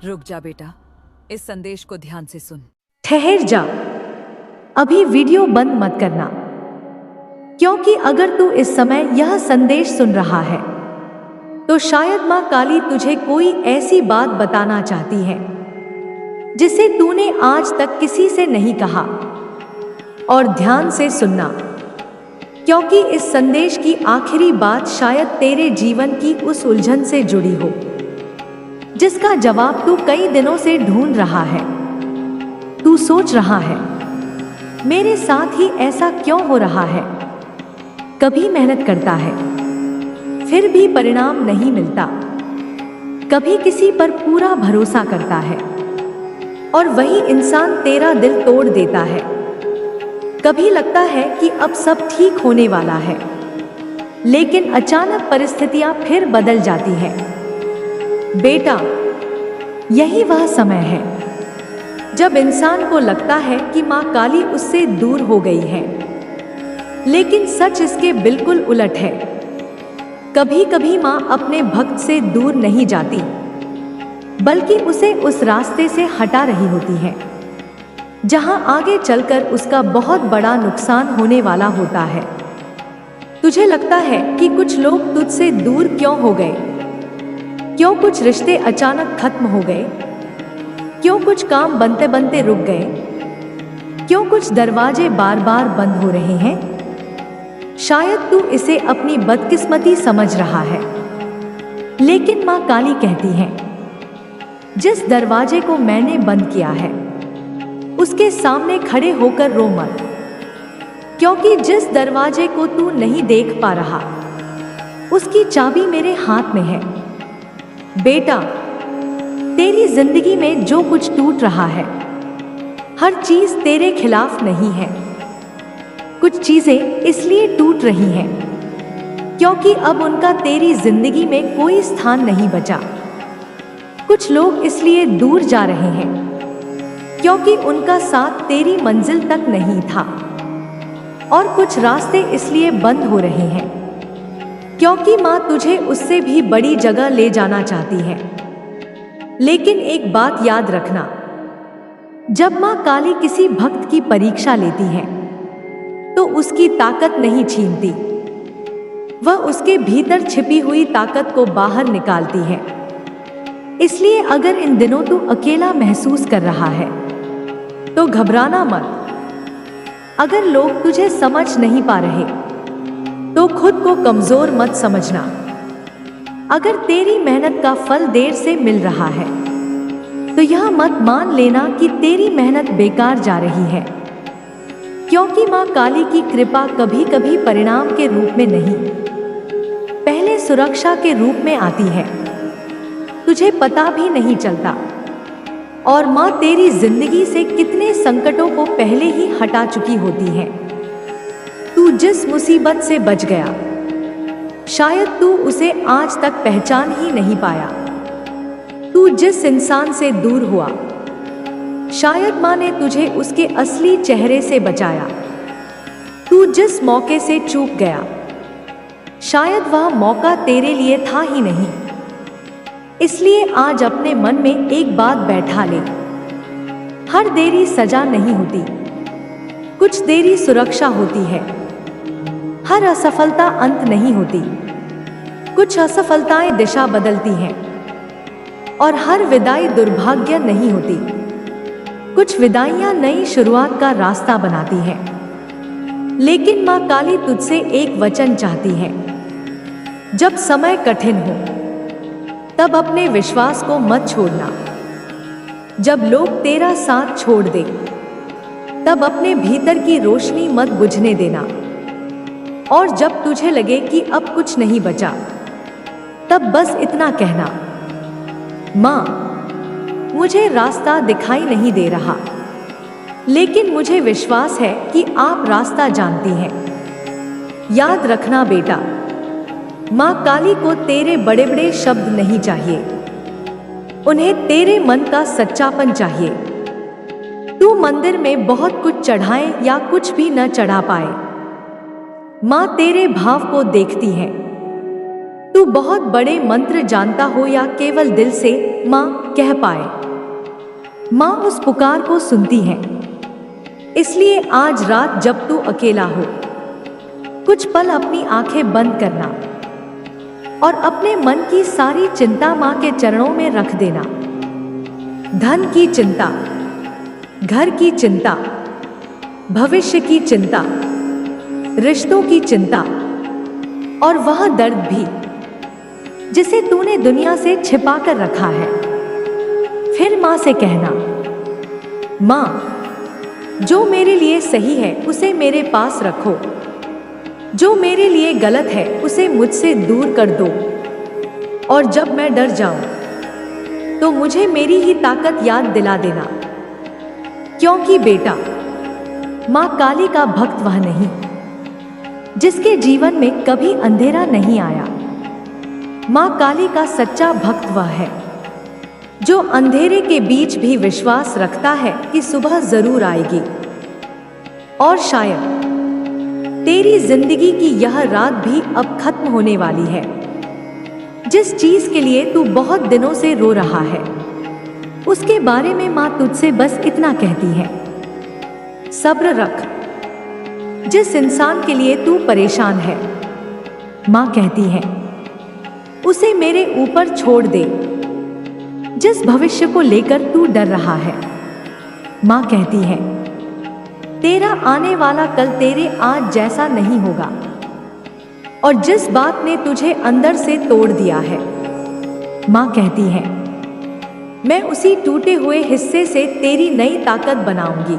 रुक जा बेटा, इस संदेश को ध्यान से सुन। ठहर जा, अभी वीडियो बंद मत करना, क्योंकि अगर तू इस समय यह संदेश सुन रहा है तो शायद मां काली तुझे कोई ऐसी बात बताना चाहती है जिसे तूने आज तक किसी से नहीं कहा। और ध्यान से सुनना, क्योंकि इस संदेश की आखिरी बात शायद तेरे जीवन की उस उलझन से जुड़ी हो जिसका जवाब तू कई दिनों से ढूंढ रहा है। तू सोच रहा है, मेरे साथ ही ऐसा क्यों हो रहा है? कभी मेहनत करता है फिर भी परिणाम नहीं मिलता, कभी किसी पर पूरा भरोसा करता है और वही इंसान तेरा दिल तोड़ देता है। कभी लगता है कि अब सब ठीक होने वाला है, लेकिन अचानक परिस्थितियां फिर बदल जाती हैं। बेटा, यही वह समय है जब इंसान को लगता है कि मां काली उससे दूर हो गई है, लेकिन सच इसके बिल्कुल उलट है। कभी कभी मां अपने भक्त से दूर नहीं जाती, बल्कि उसे उस रास्ते से हटा रही होती है जहां आगे चलकर उसका बहुत बड़ा नुकसान होने वाला होता है। तुझे लगता है कि कुछ लोग तुझसे दूर क्यों हो गए? क्यों कुछ रिश्ते अचानक खत्म हो गए? क्यों कुछ काम बनते बनते रुक गए? क्यों कुछ दरवाजे बार बार बंद हो रहे हैं? शायद तू इसे अपनी बदकिस्मती समझ रहा है, लेकिन मां काली कहती है, जिस दरवाजे को मैंने बंद किया है उसके सामने खड़े होकर रो मत, क्योंकि जिस दरवाजे को तू नहीं देख पा रहा उसकी चाबी मेरे हाथ में है। बेटा, तेरी जिंदगी में जो कुछ टूट रहा है हर चीज तेरे खिलाफ नहीं है। कुछ चीजें इसलिए टूट रही हैं क्योंकि अब उनका तेरी जिंदगी में कोई स्थान नहीं बचा। कुछ लोग इसलिए दूर जा रहे हैं क्योंकि उनका साथ तेरी मंजिल तक नहीं था। और कुछ रास्ते इसलिए बंद हो रहे हैं क्योंकि मां तुझे उससे भी बड़ी जगह ले जाना चाहती है। लेकिन एक बात याद रखना, जब मां काली किसी भक्त की परीक्षा लेती है तो उसकी ताकत नहीं छीनती, वह उसके भीतर छिपी हुई ताकत को बाहर निकालती है। इसलिए अगर इन दिनों तू अकेला महसूस कर रहा है तो घबराना मत। अगर लोग तुझे समझ नहीं पा रहे तो खुद को कमजोर मत समझना। अगर तेरी मेहनत का फल देर से मिल रहा है तो यह मत मान लेना कि तेरी मेहनत बेकार जा रही है, क्योंकि मां काली की कृपा कभी कभी परिणाम के रूप में नहीं, पहले सुरक्षा के रूप में आती है। तुझे पता भी नहीं चलता, और मां तेरी जिंदगी से कितने संकटों को पहले ही हटा चुकी होती है। तू जिस मुसीबत से बच गया शायद तू उसे आज तक पहचान ही नहीं पाया। तू जिस इंसान से दूर हुआ शायद मां ने तुझे उसके असली चेहरे से बचाया। तू जिस मौके से चूक गया शायद वह मौका तेरे लिए था ही नहीं। इसलिए आज अपने मन में एक बात बैठा ले, हर देरी सजा नहीं होती, कुछ देरी सुरक्षा होती है। हर असफलता अंत नहीं होती, कुछ असफलताएं दिशा बदलती हैं। और हर विदाई दुर्भाग्य नहीं होती, कुछ विदाइयां नई शुरुआत का रास्ता बनाती हैं। लेकिन मां काली तुझसे एक वचन चाहती है, जब समय कठिन हो तब अपने विश्वास को मत छोड़ना। जब लोग तेरा साथ छोड़ दे तब अपने भीतर की रोशनी मत बुझने देना। और जब तुझे लगे कि अब कुछ नहीं बचा तब बस इतना कहना, मां, मुझे रास्ता दिखाई नहीं दे रहा, लेकिन मुझे विश्वास है कि आप रास्ता जानती हैं। याद रखना बेटा, मां काली को तेरे बड़े बड़े शब्द नहीं चाहिए, उन्हें तेरे मन का सच्चापन चाहिए। तू मंदिर में बहुत कुछ चढ़ाए या कुछ भी न चढ़ा पाए, मां तेरे भाव को देखती है। तू बहुत बड़े मंत्र जानता हो या केवल दिल से माँ कह पाए। माँ उस पुकार को सुनती है। इसलिए आज रात जब तू अकेला हो, कुछ पल अपनी आंखें बंद करना और अपने मन की सारी चिंता माँ के चरणों में रख देना। धन की चिंता, घर की चिंता, भविष्य की चिंता, रिश्तों की चिंता और वह दर्द भी जिसे तूने दुनिया से छिपा कर रखा है। फिर माँ से कहना, माँ, जो मेरे लिए सही है उसे मेरे पास रखो, जो मेरे लिए गलत है उसे मुझसे दूर कर दो। और जब मैं डर जाऊं तो मुझे मेरी ही ताकत याद दिला देना। क्योंकि बेटा, माँ काली का भक्त वह नहीं जिसके जीवन में कभी अंधेरा नहीं आया। माँ काली का सच्चा भक्त वह है जो अंधेरे के बीच भी विश्वास रखता है कि सुबह जरूर आएगी। और शायद तेरी जिंदगी की यह रात भी अब खत्म होने वाली है। जिस चीज के लिए तू बहुत दिनों से रो रहा है, उसके बारे में माँ तुझसे बस इतना कहती है, सब्र रख। जिस इंसान के लिए तू परेशान है, माँ कहती है, उसे मेरे ऊपर छोड़ दे। जिस भविष्य को लेकर तू डर रहा है, माँ कहती है, तेरा आने वाला कल तेरे आज जैसा नहीं होगा। और जिस बात ने तुझे अंदर से तोड़ दिया है, माँ कहती है, मैं उसी टूटे हुए हिस्से से तेरी नई ताकत बनाऊंगी।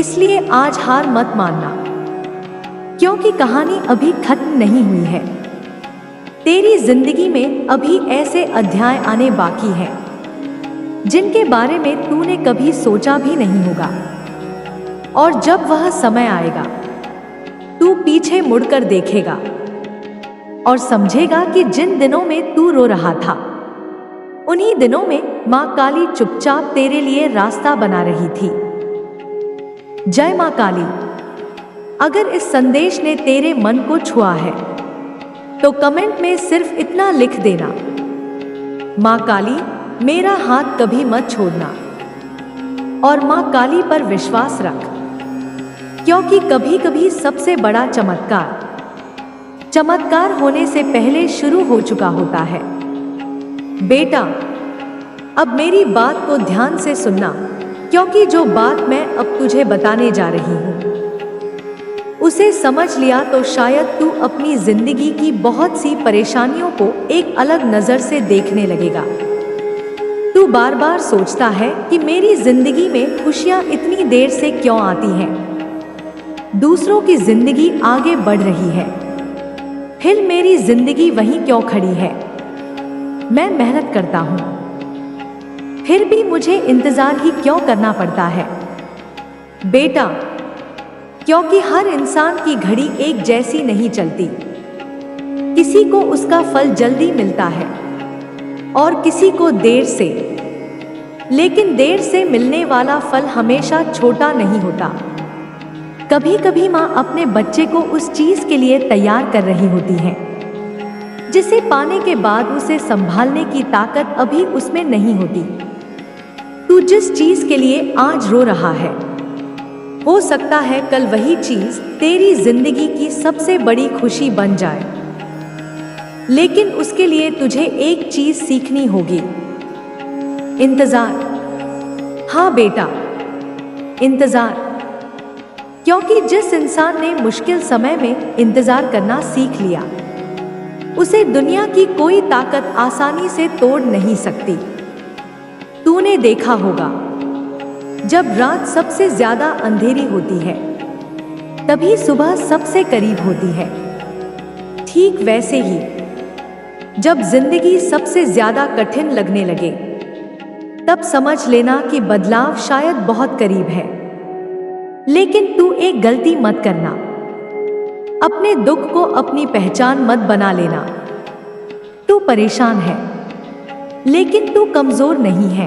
इसलिए आज हार मत मानना, क्योंकि कहानी अभी खत्म नहीं हुई है। तेरी जिंदगी में अभी ऐसे अध्याय आने बाकी हैं जिनके बारे में तूने कभी सोचा भी नहीं होगा। और जब वह समय आएगा, तू पीछे मुड़कर देखेगा और समझेगा कि जिन दिनों में तू रो रहा था, उन्हीं दिनों में माँ काली चुपचाप तेरे लिए रास्ता बना रही थी। जय माँ काली। अगर इस संदेश ने तेरे मन को छुआ है तो कमेंट में सिर्फ इतना लिख देना, माँ काली मेरा हाथ कभी मत छोड़ना। और माँ काली पर विश्वास रख, क्योंकि कभी कभी सबसे बड़ा चमत्कार होने से पहले शुरू हो चुका होता है। बेटा, अब मेरी बात को ध्यान से सुनना, क्योंकि जो बात मैं अब तुझे बताने जा रही हूँ उसे समझ लिया तो शायद तू अपनी जिंदगी की बहुत सी परेशानियों को एक अलग नजर से देखने लगेगा। तू बार बार सोचता है कि मेरी जिंदगी में खुशियां इतनी देर से क्यों आती हैं? दूसरों की जिंदगी आगे बढ़ रही है, फिर मेरी जिंदगी वहीं क्यों खड़ी है? मैं मेहनत करता हूँ, फिर भी मुझे इंतजार ही क्यों करना पड़ता है? बेटा, क्योंकि हर इंसान की घड़ी एक जैसी नहीं चलती। किसी को उसका फल जल्दी मिलता है और किसी को देर से, लेकिन देर से मिलने वाला फल हमेशा छोटा नहीं होता। कभी कभी माँ अपने बच्चे को उस चीज के लिए तैयार कर रही होती है जिसे पाने के बाद उसे संभालने की ताकत अभी उसमें नहीं होती। तू जिस चीज के लिए आज रो रहा है, हो सकता है कल वही चीज तेरी जिंदगी की सबसे बड़ी खुशी बन जाए। लेकिन उसके लिए तुझे एक चीज सीखनी होगी, इंतजार। हाँ बेटा, इंतजार। क्योंकि जिस इंसान ने मुश्किल समय में इंतजार करना सीख लिया, उसे दुनिया की कोई ताकत आसानी से तोड़ नहीं सकती। तूने देखा होगा, जब रात सबसे ज्यादा अंधेरी होती है, तभी सुबह सबसे करीब होती है। ठीक वैसे ही जब जिंदगी सबसे ज्यादा कठिन लगने लगे, तब समझ लेना कि बदलाव शायद बहुत करीब है। लेकिन तू एक गलती मत करना, अपने दुख को अपनी पहचान मत बना लेना। तू परेशान है, लेकिन तू कमजोर नहीं है।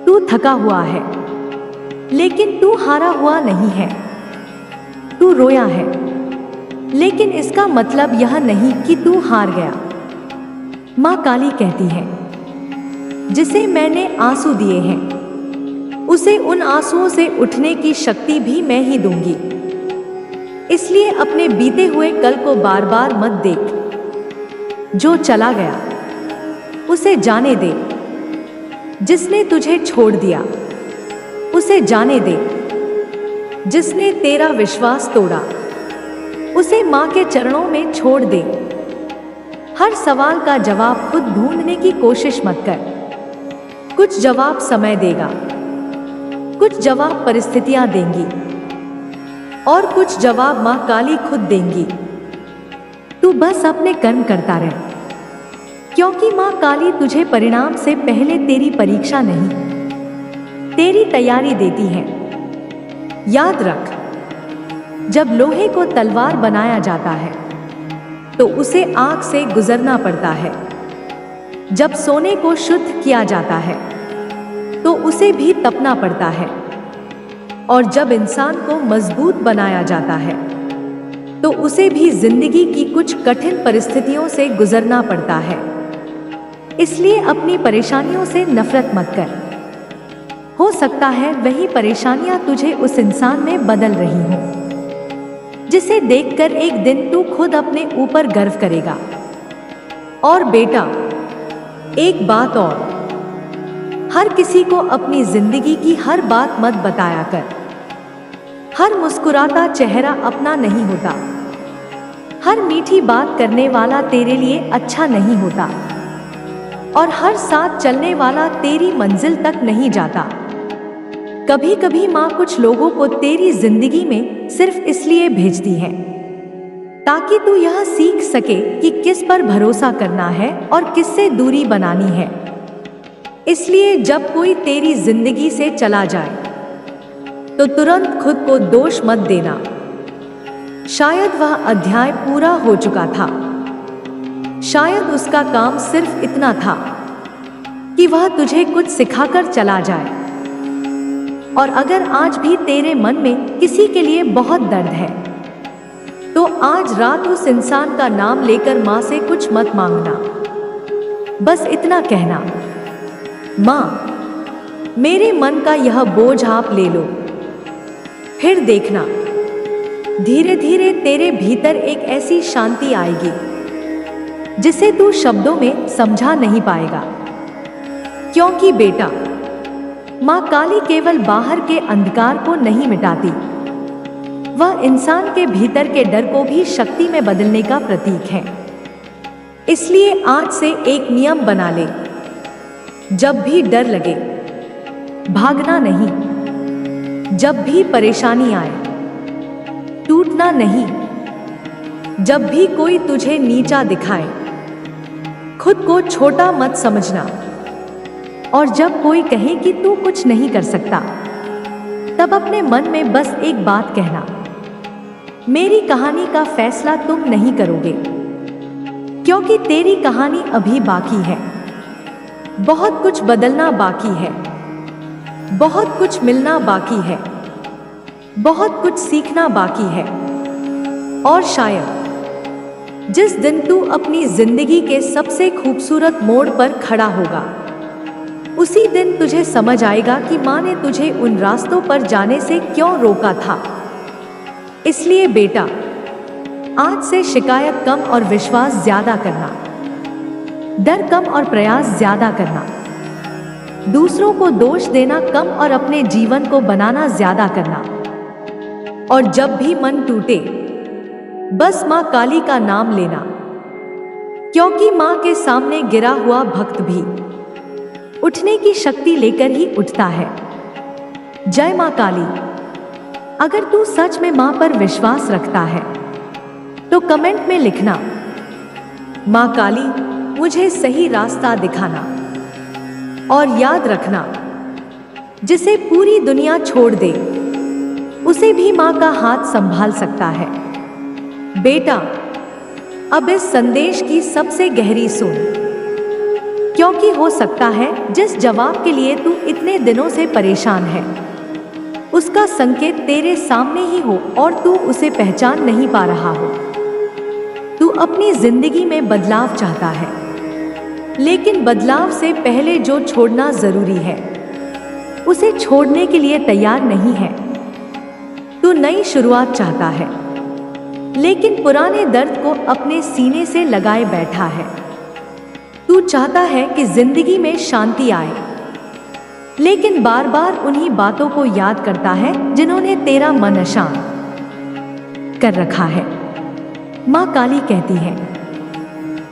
तू थका हुआ है, लेकिन तू हारा हुआ नहीं है। तू रोया है, लेकिन इसका मतलब यह नहीं कि तू हार गया। माँ काली कहती है, जिसे मैंने आंसू दिए हैं उसे उन आंसुओं से उठने की शक्ति भी मैं ही दूंगी। इसलिए अपने बीते हुए कल को बार बार मत देख। जो चला गया उसे जाने दे। जिसने तुझे छोड़ दिया उसे जाने दे। जिसने तेरा विश्वास तोड़ा उसे माँ के चरणों में छोड़ दे। हर सवाल का जवाब खुद ढूंढने की कोशिश मत कर। कुछ जवाब समय देगा, कुछ जवाब परिस्थितियां देंगी और कुछ जवाब माँ काली खुद देंगी। तू बस अपने कर्म करता रह, क्योंकि माँ काली तुझे परिणाम से पहले तेरी परीक्षा नहीं, तेरी तैयारी देती है। याद रख, जब लोहे को तलवार बनाया जाता है तो उसे आग से गुजरना पड़ता है। जब सोने को शुद्ध किया जाता है तो उसे भी तपना पड़ता है। और जब इंसान को मजबूत बनाया जाता है तो उसे भी जिंदगी की कुछ कठिन परिस्थितियों से गुजरना पड़ता है। इसलिए अपनी परेशानियों से नफरत मत कर। हो सकता है वही परेशानियां तुझे उस इंसान में बदल रही हों जिसे देखकर एक दिन तू खुद अपने ऊपर गर्व करेगा। और बेटा, एक बात और, हर किसी को अपनी जिंदगी की हर बात मत बताया कर। हर मुस्कुराता चेहरा अपना नहीं होता। हर मीठी बात करने वाला तेरे लिए अच्छा नहीं होता। और हर साथ चलने वाला तेरी मंजिल तक नहीं जाता। कभी कभी माँ कुछ लोगों को तेरी जिंदगी में सिर्फ इसलिए भेजती है ताकि तू यह सीख सके कि किस पर भरोसा करना है और किससे दूरी बनानी है। इसलिए जब कोई तेरी जिंदगी से चला जाए तो तुरंत खुद को दोष मत देना। शायद वह अध्याय पूरा हो चुका था। शायद उसका काम सिर्फ इतना था कि वह तुझे कुछ सिखाकर चला जाए। और अगर आज भी तेरे मन में किसी के लिए बहुत दर्द है तो आज रात उस इंसान का नाम लेकर माँ से कुछ मत मांगना। बस इतना कहना, माँ, मेरे मन का यह बोझ आप ले लो। फिर देखना, धीरे धीरे तेरे भीतर एक ऐसी शांति आएगी जिसे तू शब्दों में समझा नहीं पाएगा। क्योंकि बेटा, माँ काली केवल बाहर के अंधकार को नहीं मिटाती, वह इंसान के भीतर के डर को भी शक्ति में बदलने का प्रतीक है। इसलिए आज से एक नियम बना ले, जब भी डर लगे भागना नहीं। जब भी परेशानी आए टूटना नहीं। जब भी कोई तुझे नीचा दिखाए खुद को छोटा मत समझना। और जब कोई कहे कि तू कुछ नहीं कर सकता तब अपने मन में बस एक बात कहना, मेरी कहानी का फैसला तुम नहीं करोगे, क्योंकि तेरी कहानी अभी बाकी है। बहुत कुछ बदलना बाकी है, बहुत कुछ मिलना बाकी है, बहुत कुछ सीखना बाकी है। और शायद जिस दिन तू अपनी जिंदगी के सबसे खूबसूरत मोड़ पर खड़ा होगा उसी दिन तुझे समझ आएगा कि माँ ने तुझे उन रास्तों पर जाने से क्यों रोका था। इसलिए बेटा, आज से शिकायत कम और विश्वास ज्यादा करना, डर कम और प्रयास ज्यादा करना, दूसरों को दोष देना कम और अपने जीवन को बनाना ज्यादा करना। और जब भी मन टूटे बस माँ काली का नाम लेना, क्योंकि माँ के सामने गिरा हुआ भक्त भी उठने की शक्ति लेकर ही उठता है। जय माँ काली। अगर तू सच में माँ पर विश्वास रखता है तो कमेंट में लिखना, माँ काली मुझे सही रास्ता दिखाना। और याद रखना, जिसे पूरी दुनिया छोड़ दे उसे भी माँ का हाथ संभाल सकता है। बेटा, अब इस संदेश की सबसे गहरी सुन, क्योंकि हो सकता है जिस जवाब के लिए तू इतने दिनों से परेशान है उसका संकेत तेरे सामने ही हो और तू उसे पहचान नहीं पा रहा हो। अपनी जिंदगी में बदलाव चाहता है, लेकिन बदलाव से पहले जो छोड़ना जरूरी है उसे छोड़ने के लिए तैयार नहीं है। तू नई शुरुआत चाहता है, लेकिन पुराने दर्द को अपने सीने से लगाए बैठा है। तू चाहता है कि जिंदगी में शांति आए, लेकिन बार बार उन्हीं बातों को याद करता है जिन्होंने तेरा मन अशांत कर रखा है। माँ काली कहती है,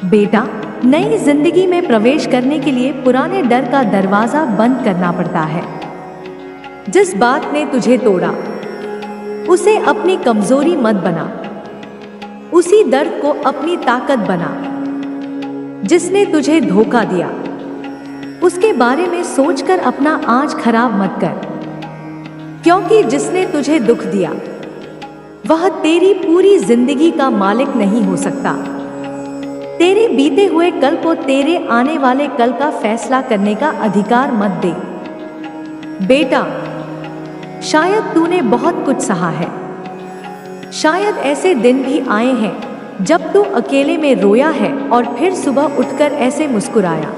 बेटा, नई जिंदगी में प्रवेश करने के लिए पुराने डर का दरवाजा बंद करना पड़ता है। जिस बात ने तुझे तोड़ा उसे अपनी कमजोरी मत बना, उसी दर्द को अपनी ताकत बना। जिसने तुझे धोखा दिया उसके बारे में सोचकर अपना आज खराब मत कर, क्योंकि जिसने तुझे दुख दिया वह तेरी पूरी जिंदगी का मालिक नहीं हो सकता। तेरे बीते हुए कल को तेरे आने वाले कल का फैसला करने का अधिकार मत दे। बेटा, शायद तूने बहुत कुछ सहा है। शायद ऐसे दिन भी आए हैं जब तू अकेले में रोया है और फिर सुबह उठकर ऐसे मुस्कुराया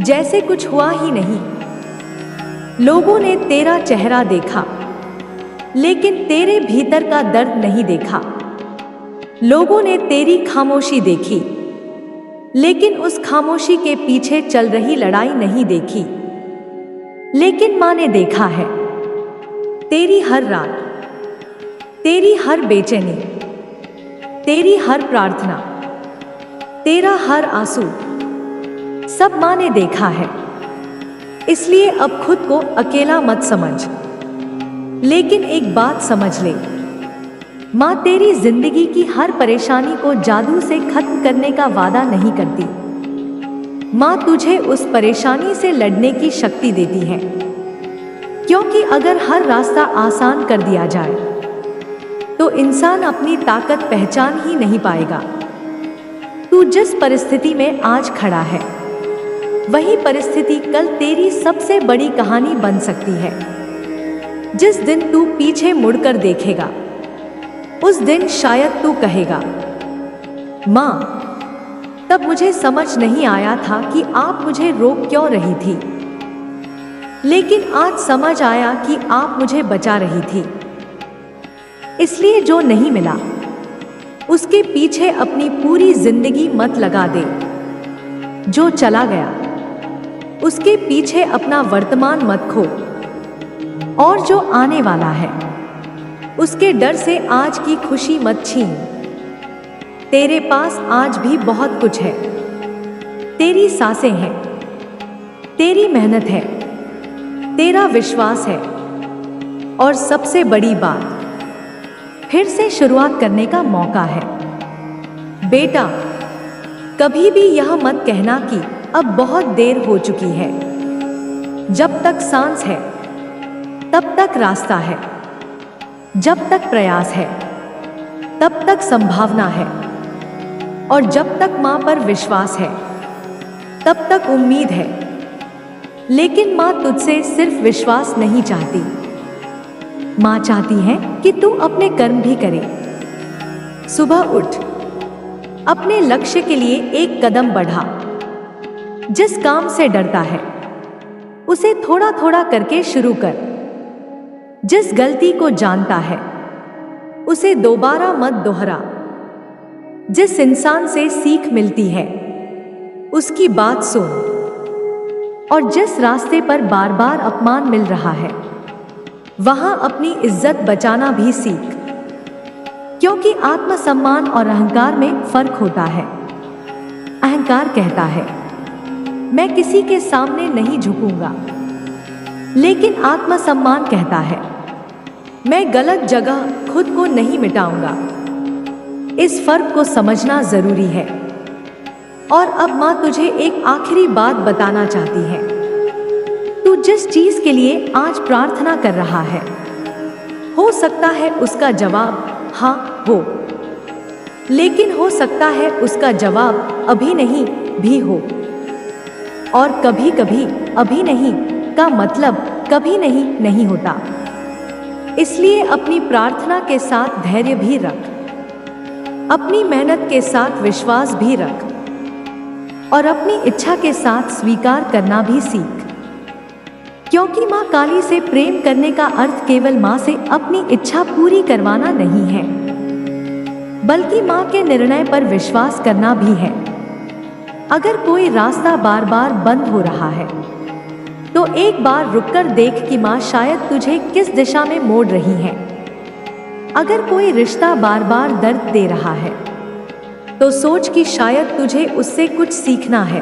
जैसे कुछ हुआ ही नहीं। लोगों ने तेरा चेहरा देखा, लेकिन तेरे भीतर का दर्द नहीं देखा। लोगों ने तेरी खामोशी देखी, लेकिन उस खामोशी के पीछे चल रही लड़ाई नहीं देखी। लेकिन माँ ने देखा है तेरी हर रात, तेरी हर बेचैनी, तेरी हर प्रार्थना, तेरा हर आंसू, सब माँ ने देखा है। इसलिए अब खुद को अकेला मत समझ, लेकिन एक बात समझ ले, माँ तेरी जिंदगी की हर परेशानी को जादू से खत्म करने का वादा नहीं करती। माँ तुझे उस परेशानी से लड़ने की शक्ति देती है, क्योंकि अगर हर रास्ता आसान कर दिया जाए तो इंसान अपनी ताकत पहचान ही नहीं पाएगा। तू जिस परिस्थिति में आज खड़ा है वही परिस्थिति कल तेरी सबसे बड़ी कहानी बन सकती है। जिस दिन तू पीछे मुड़कर देखेगा उस दिन शायद तू कहेगा, माँ, तब मुझे समझ नहीं आया था कि आप मुझे रोक क्यों रही थी, लेकिन आज समझ आया कि आप मुझे बचा रही थी। इसलिए जो नहीं मिला उसके पीछे अपनी पूरी जिंदगी मत लगा दे। जो चला गया उसके पीछे अपना वर्तमान मत खो, और जो आने वाला है उसके डर से आज की खुशी मत छीन। तेरे पास आज भी बहुत कुछ है। तेरी सांसें हैं, तेरी मेहनत है, तेरा विश्वास है, और सबसे बड़ी बात, फिर से शुरुआत करने का मौका है। बेटा, कभी भी यह मत कहना कि अब बहुत देर हो चुकी है। जब तक सांस है तब तक रास्ता है, जब तक प्रयास है तब तक संभावना है, और जब तक माँ पर विश्वास है तब तक उम्मीद है। लेकिन माँ तुझसे सिर्फ विश्वास नहीं चाहती, माँ चाहती है कि तू अपने कर्म भी करे। सुबह उठ, अपने लक्ष्य के लिए एक कदम बढ़ा। जिस काम से डरता है उसे थोड़ा थोड़ा करके शुरू कर। जिस गलती को जानता है उसे दोबारा मत दोहरा। जिस इंसान से सीख मिलती है उसकी बात सुन, और जिस रास्ते पर बार बार अपमान मिल रहा है वहां अपनी इज्जत बचाना भी सीख, क्योंकि आत्मसम्मान और अहंकार में फर्क होता है। अहंकार कहता है मैं किसी के सामने नहीं झुकूंगा, लेकिन आत्मसम्मान कहता है मैं गलत जगह खुद को नहीं मिटाऊंगा। इस फर्क को समझना जरूरी है। और अब माँ तुझे एक आखिरी बात बताना चाहती है। तू जिस चीज के लिए आज प्रार्थना कर रहा है, हो सकता है उसका जवाब हाँ हो, लेकिन हो सकता है उसका जवाब अभी नहीं भी हो। और कभी कभी अभी नहीं का मतलब कभी नहीं नहीं होता। इसलिए अपनी प्रार्थना के साथ धैर्य भी रख। अपनी मेहनत के साथ विश्वास भी रख और अपनी इच्छा के साथ स्वीकार करना भी सीख। क्योंकि माँ काली से प्रेम करने का अर्थ केवल माँ से अपनी इच्छा पूरी करवाना नहीं है, बल्कि माँ के निर्णय पर विश्वास करना भी है। अगर कोई रास्ता बार बार बंद हो रहा है तो एक बार रुककर देख कि माँ शायद तुझे किस दिशा में मोड़ रही है। अगर कोई रिश्ता बार बार दर्द दे रहा है तो सोच कि शायद तुझे उससे कुछ सीखना है।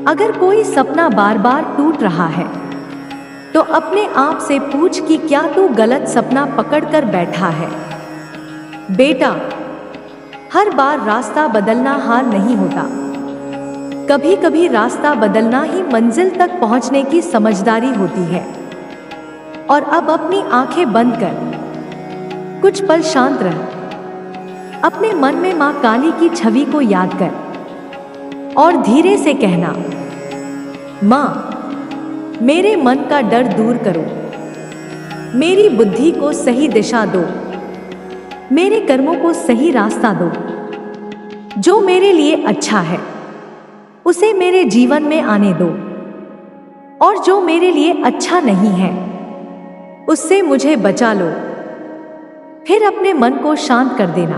अगर कोई सपना बार बार टूट रहा है तो अपने आप से पूछ कि क्या तू गलत सपना पकड़कर बैठा है। बेटा, हर बार रास्ता बदलना हार नहीं होता। कभी कभी रास्ता बदलना ही मंजिल तक पहुंचने की समझदारी होती है। और अब अपनी आंखें बंद कर कुछ पल शांत रह। अपने मन में माँ काली की छवि को याद कर और धीरे से कहना, माँ, मेरे मन का डर दूर करो, मेरी बुद्धि को सही दिशा दो, मेरे कर्मों को सही रास्ता दो। जो मेरे लिए अच्छा है उसे मेरे जीवन में आने दो, और जो मेरे लिए अच्छा नहीं है उससे मुझे बचा लो। फिर अपने मन को शांत कर देना।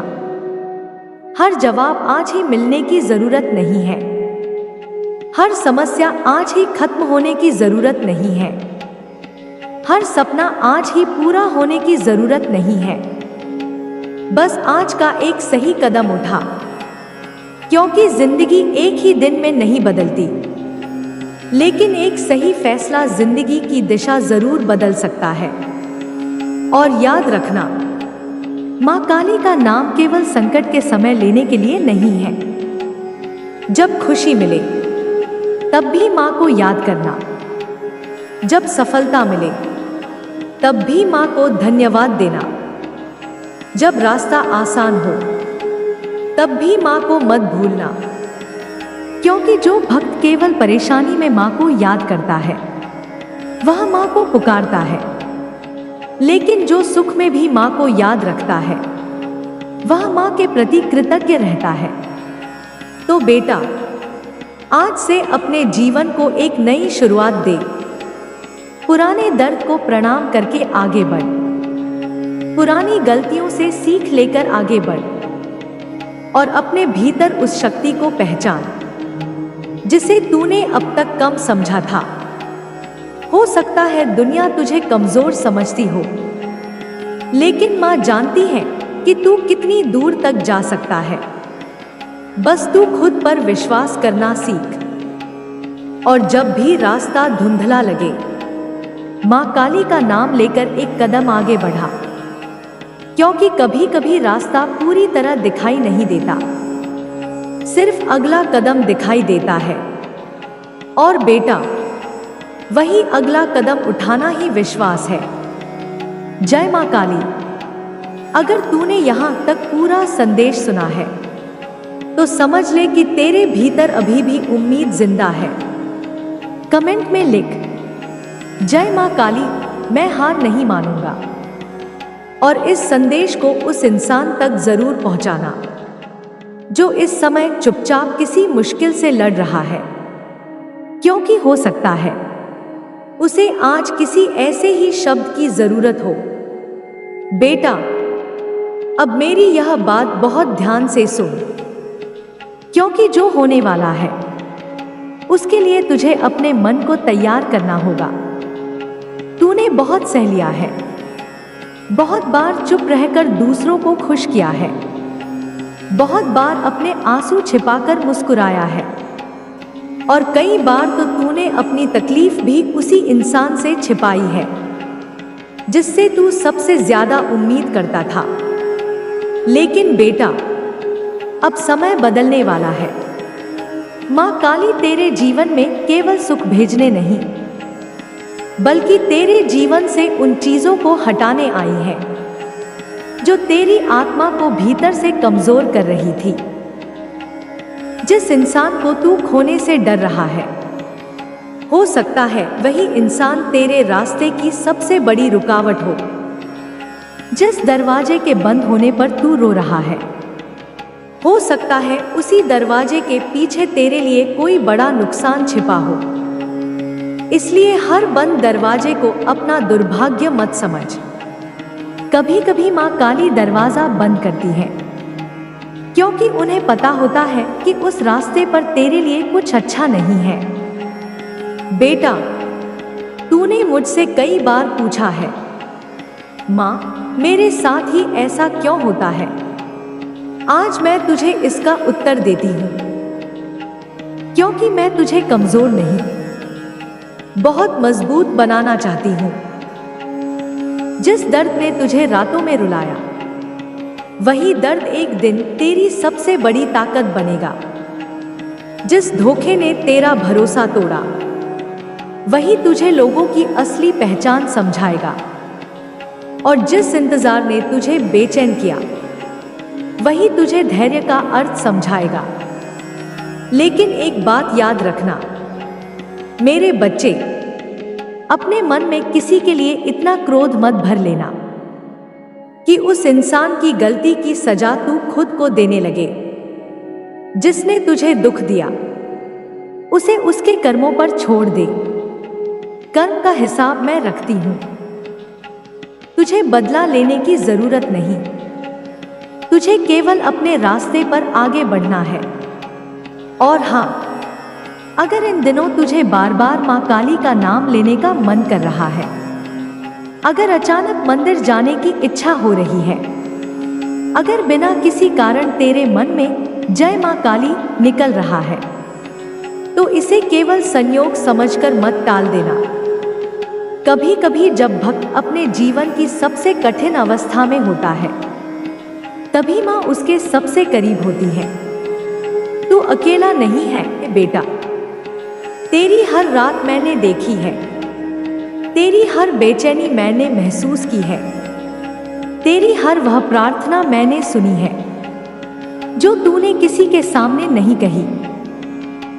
हर जवाब आज ही मिलने की जरूरत नहीं है, हर समस्या आज ही खत्म होने की जरूरत नहीं है, हर सपना आज ही पूरा होने की जरूरत नहीं है। बस आज का एक सही कदम उठा, क्योंकि जिंदगी एक ही दिन में नहीं बदलती, लेकिन एक सही फैसला जिंदगी की दिशा जरूर बदल सकता है। और याद रखना, माँ काली का नाम केवल संकट के समय लेने के लिए नहीं है। जब खुशी मिले तब भी माँ को याद करना, जब सफलता मिले तब भी माँ को धन्यवाद देना, जब रास्ता आसान हो तब भी माँ को मत भूलना। क्योंकि जो भक्त केवल परेशानी में माँ को याद करता है वह माँ को पुकारता है, लेकिन जो सुख में भी माँ को याद रखता है वह माँ के प्रति कृतज्ञ रहता है। तो बेटा, आज से अपने जीवन को एक नई शुरुआत दे। पुराने दर्द को प्रणाम करके आगे बढ़, पुरानी गलतियों से सीख लेकर आगे बढ़, और अपने भीतर उस शक्ति को पहचान जिसे तूने अब तक कम समझा था। हो सकता है दुनिया तुझे कमजोर समझती हो, लेकिन माँ जानती है कि तू कितनी दूर तक जा सकता है। बस तू खुद पर विश्वास करना सीख। और जब भी रास्ता धुंधला लगे, माँ काली का नाम लेकर एक कदम आगे बढ़ा, क्योंकि कभी कभी रास्ता पूरी तरह दिखाई नहीं देता, सिर्फ अगला कदम दिखाई देता है। और बेटा, वही अगला कदम उठाना ही विश्वास है। जय माँ काली। अगर तूने यहाँ तक पूरा संदेश सुना है तो समझ ले कि तेरे भीतर अभी भी उम्मीद जिंदा है। कमेंट में लिख, जय माँ काली, मैं हार नहीं मानूंगा। और इस संदेश को उस इंसान तक जरूर पहुंचाना जो इस समय चुपचाप किसी मुश्किल से लड़ रहा है, क्योंकि हो सकता है उसे आज किसी ऐसे ही शब्द की जरूरत हो। बेटा, अब मेरी यह बात बहुत ध्यान से सुन, क्योंकि जो होने वाला है उसके लिए तुझे अपने मन को तैयार करना होगा। तूने बहुत सह लिया है, बहुत बार चुप रहकर दूसरों को खुश किया है, बहुत बार अपने आंसू छिपाकर मुस्कुराया है, और कई बार तो तूने अपनी तकलीफ भी उसी इंसान से छिपाई है जिससे तू सबसे ज्यादा उम्मीद करता था। लेकिन बेटा, अब समय बदलने वाला है। माँ काली तेरे जीवन में केवल सुख भेजने नहीं, बल्कि तेरे जीवन से उन चीजों को हटाने आई है जो तेरी आत्मा को भीतर से कमजोर कर रही थी। जिस इंसान को तू खोने से डर रहा है, हो सकता है वही इंसान तेरे रास्ते की सबसे बड़ी रुकावट हो। जिस दरवाजे के बंद होने पर तू रो रहा है, हो सकता है उसी दरवाजे के पीछे तेरे लिए कोई बड़ा नुकसान छिपा हो। इसलिए हर बंद दरवाजे को अपना दुर्भाग्य मत समझ। कभी कभी माँ काली दरवाजा बंद करती है क्योंकि उन्हें पता होता है कि उस रास्ते पर तेरे लिए कुछ अच्छा नहीं है। बेटा, तूने मुझसे कई बार पूछा है, माँ मेरे साथ ही ऐसा क्यों होता है। आज मैं तुझे इसका उत्तर देती हूँ, क्योंकि मैं तुझे कमजोर नहीं, बहुत मजबूत बनाना चाहती हूँ। जिस दर्द ने तुझे रातों में रुलाया, वही दर्द एक दिन तेरी सबसे बड़ी ताकत बनेगा। जिस धोखे ने तेरा भरोसा तोड़ा, वही तुझे लोगों की असली पहचान समझाएगा। और जिस इंतजार ने तुझे बेचैन किया, वही तुझे धैर्य का अर्थ समझाएगा। लेकिन एक बात याद रखना मेरे बच्चे, अपने मन में किसी के लिए इतना क्रोध मत भर लेना कि उस इंसान की गलती की सजा तू खुद को देने लगे। जिसने तुझे दुख दिया, उसे उसके कर्मों पर छोड़ दे। कर्म का हिसाब मैं रखती हूं, तुझे बदला लेने की जरूरत नहीं। तुझे केवल अपने रास्ते पर आगे बढ़ना है। और हाँ, अगर इन दिनों तुझे बार बार माँ काली का नाम लेने का मन कर रहा है, अगर अचानक मंदिर जाने की इच्छा हो रही है, अगर बिना किसी कारण तेरे मन में जय माँ काली निकल रहा है, तो इसे केवल संयोग समझकर मत टाल देना। कभी कभी जब भक्त अपने जीवन की सबसे कठिन अवस्था में होता है, तभी माँ उसके सबसे करीब होती है। तू अकेला नहीं है बेटा। तेरी हर रात मैंने देखी है, तेरी हर बेचैनी मैंने महसूस की है, तेरी हर वह प्रार्थना मैंने सुनी है जो तूने किसी के सामने नहीं कही।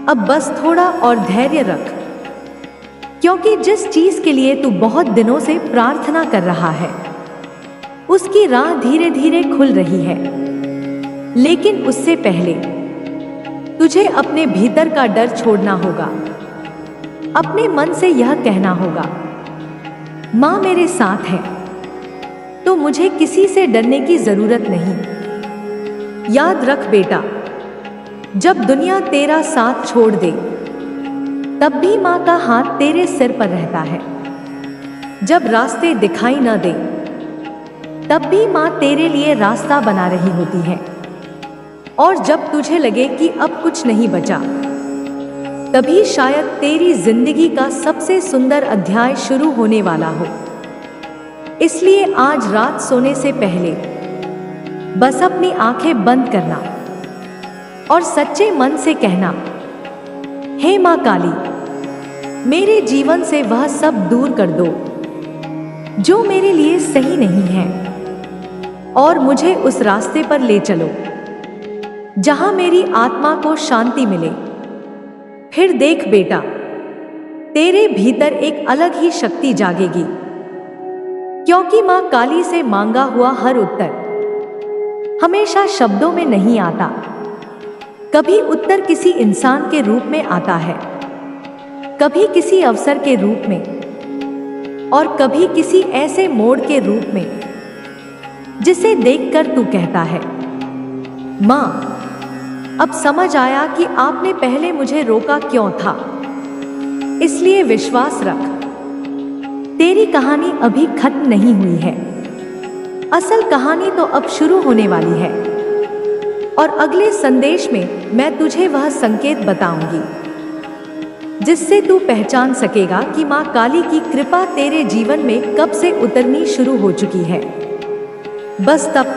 अब बस थोड़ा और धैर्य रख, क्योंकि जिस चीज के लिए तू बहुत दिनों से प्रार्थना कर रहा है, उसकी राह धीरे धीरे खुल रही है। लेकिन उससे पहले तुझे अपने भीतर का डर छोड़ना होगा। अपने मन से यह कहना होगा, माँ मेरे साथ है, तो मुझे किसी से डरने की जरूरत नहीं। याद रख बेटा, जब दुनिया तेरा साथ छोड़ दे, तब भी माँ का हाथ तेरे सिर पर रहता है। जब रास्ते दिखाई न दे, तब भी माँ तेरे लिए रास्ता बना रही होती है। और जब तुझे लगे कि अब कुछ नहीं बचा, तभी शायद तेरी जिंदगी का सबसे सुंदर अध्याय शुरू होने वाला हो। इसलिए आज रात सोने से पहले बस अपनी आंखें बंद करना और सच्चे मन से कहना, हे माँ काली, मेरे जीवन से वह सब दूर कर दो जो मेरे लिए सही नहीं है, और मुझे उस रास्ते पर ले चलो जहां मेरी आत्मा को शांति मिले। फिर देख बेटा, तेरे भीतर एक अलग ही शक्ति जागेगी, क्योंकि माँ काली से मांगा हुआ हर उत्तर हमेशा शब्दों में नहीं आता। कभी उत्तर किसी इंसान के रूप में आता है, कभी किसी अवसर के रूप में, और कभी किसी ऐसे मोड़ के रूप में जिसे देखकर तू कहता है, माँ अब समझ आया कि आपने पहले मुझे रोका क्यों था। इसलिए विश्वास रख, तेरी कहानी अभी खत्म नहीं हुई है। असल कहानी तो अब शुरू होने वाली है। और अगले संदेश में मैं तुझे वह संकेत बताऊंगी जिससे तू पहचान सकेगा कि माँ काली की कृपा तेरे जीवन में कब से उतरनी शुरू हो चुकी है। बस तब तक